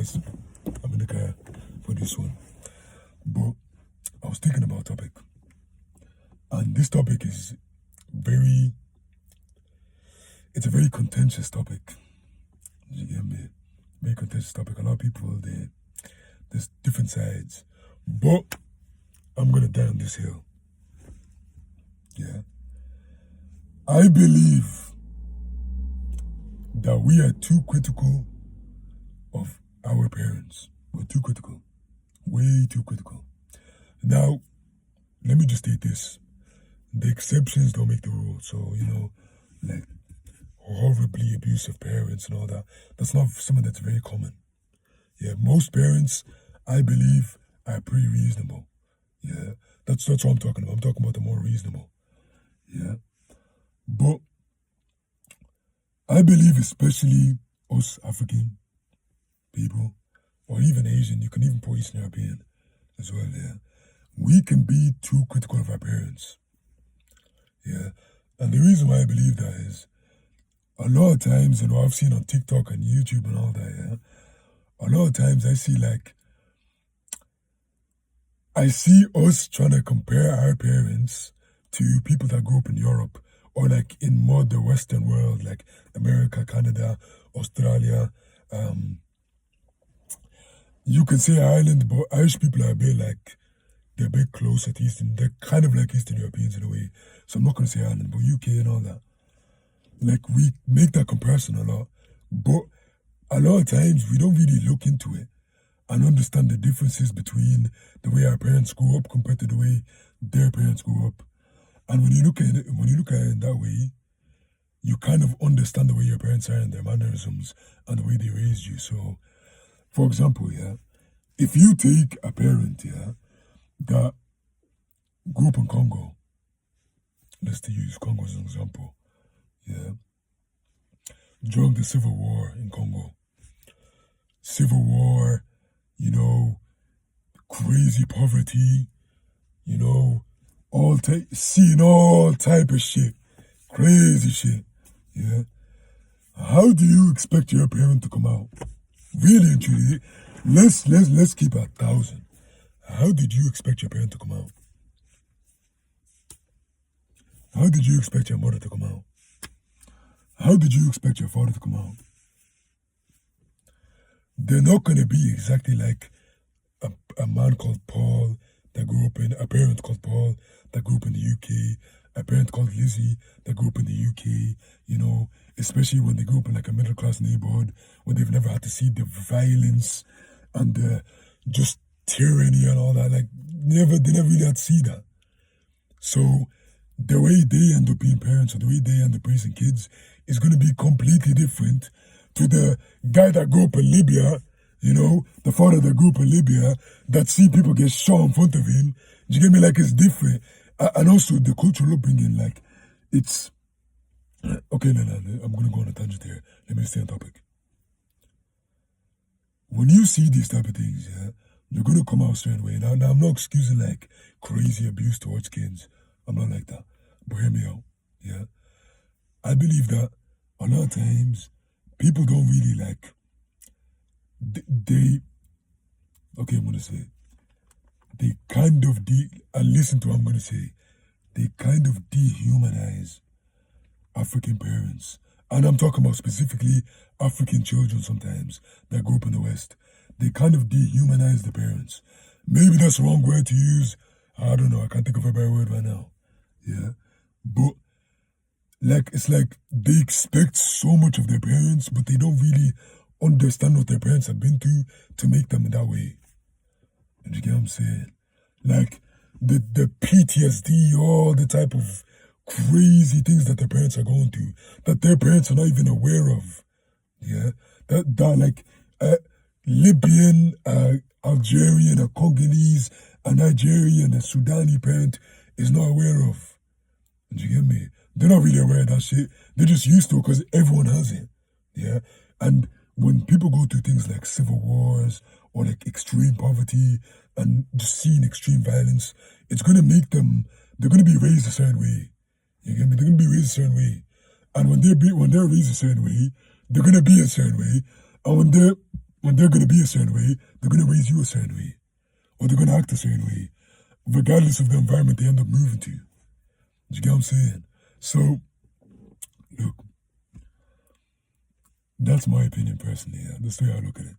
guys, I'm in the car for this one. But I was thinking about a topic. And this topic is it's a very contentious topic. You get me? Very contentious topic. A lot of people, there's different sides. But I'm going to die on this hill. Yeah. I believe that we are too critical of our parents. We're too critical. Way too critical. Now, let me just state this. The exceptions don't make the rule. So, like horribly abusive parents and all that. That's not something that's very common. Yeah, most parents, I believe, are pretty reasonable. Yeah, that's what I'm talking about. I'm talking about the more reasonable. Yeah. But I believe especially us African people, or even Asian, you can even put Eastern European as well, yeah. We can be too critical of our parents. Yeah. And the reason why I believe that is a lot of times, I've seen on TikTok and YouTube and all that, yeah. A lot of times I see us trying to compare our parents to people that grew up in Europe or like in more the Western world, like America, Canada, Australia. You can say Ireland, but Irish people are they're a bit closer to Eastern. They're kind of like Eastern Europeans in a way. So I'm not going to say Ireland, but UK and all that. Like, we make that comparison a lot. But a lot of times, we don't really look into it and understand the differences between the way our parents grew up compared to the way their parents grew up. And when you look at it in that way, you kind of understand the way your parents are and their mannerisms and the way they raised you. So, for example, yeah, if you take a parent, yeah, that grew up in Congo, let's use Congo as an example, yeah, during the Civil War in Congo. Civil War, crazy poverty, seeing all type of shit, crazy shit, yeah. How do you expect your parent to come out? Really and truly, let's keep 1,000. How did you expect your parent to come out? How did you expect your mother to come out? How did you expect your father to come out? They're not going to be exactly like a man called Paul that grew up in, a parent called Paul that grew up in the UK, a parent called Lizzie that grew up in the UK, especially when they grew up in like a middle class neighborhood, when they've never had to see the violence and the just tyranny and all that. Like, they never really had to see that. So the way they end up being parents or the way they end up raising kids is going to be completely different to the guy that grew up in Libya, the father that grew up in Libya, that see people get shot in front of him. Do you get me? Like, it's different. And also the cultural upbringing, like, it's... Okay, no, I'm going to go on a tangent here. Let me stay on topic. When you see these type of things, yeah, you're going to come out a certain way. Now, I'm not excusing, like, crazy abuse towards kids. I'm not like that. But hear me out, yeah? I believe that a lot of times, people don't really okay, I'm going to say, they kind of, and listen to what I'm going to say, they kind of dehumanize African parents. And I'm talking about specifically African children sometimes that grew up in the West. They kind of dehumanize the parents. Maybe that's the wrong word to use. I don't know. I can't think of a better word right now. Yeah. But it's like they expect so much of their parents, but they don't really understand what their parents have been through to make them that way. And you get what I'm saying? Like, the PTSD, all the type of crazy things that their parents are going through, that their parents are not even aware of. Yeah? That like, Libyan, Algerian, a Congolese, a Nigerian, a Sudani parent is not aware of. Do you get me? They're not really aware of that shit. They're just used to it because everyone has it. Yeah? And when people go through things like civil wars or like extreme poverty and just seeing extreme violence, it's going to make them, they're going to be raised a certain way. You get me? They're going to be raised a certain way. And when they're raised a certain way, they're going to be a certain way. And when they're when they're going to be a certain way, they're going to raise you a certain way. Or they're going to act a certain way. Regardless of the environment they end up moving to. Do you get what I'm saying? So, look, that's my opinion personally. Yeah? That's the way I look at it.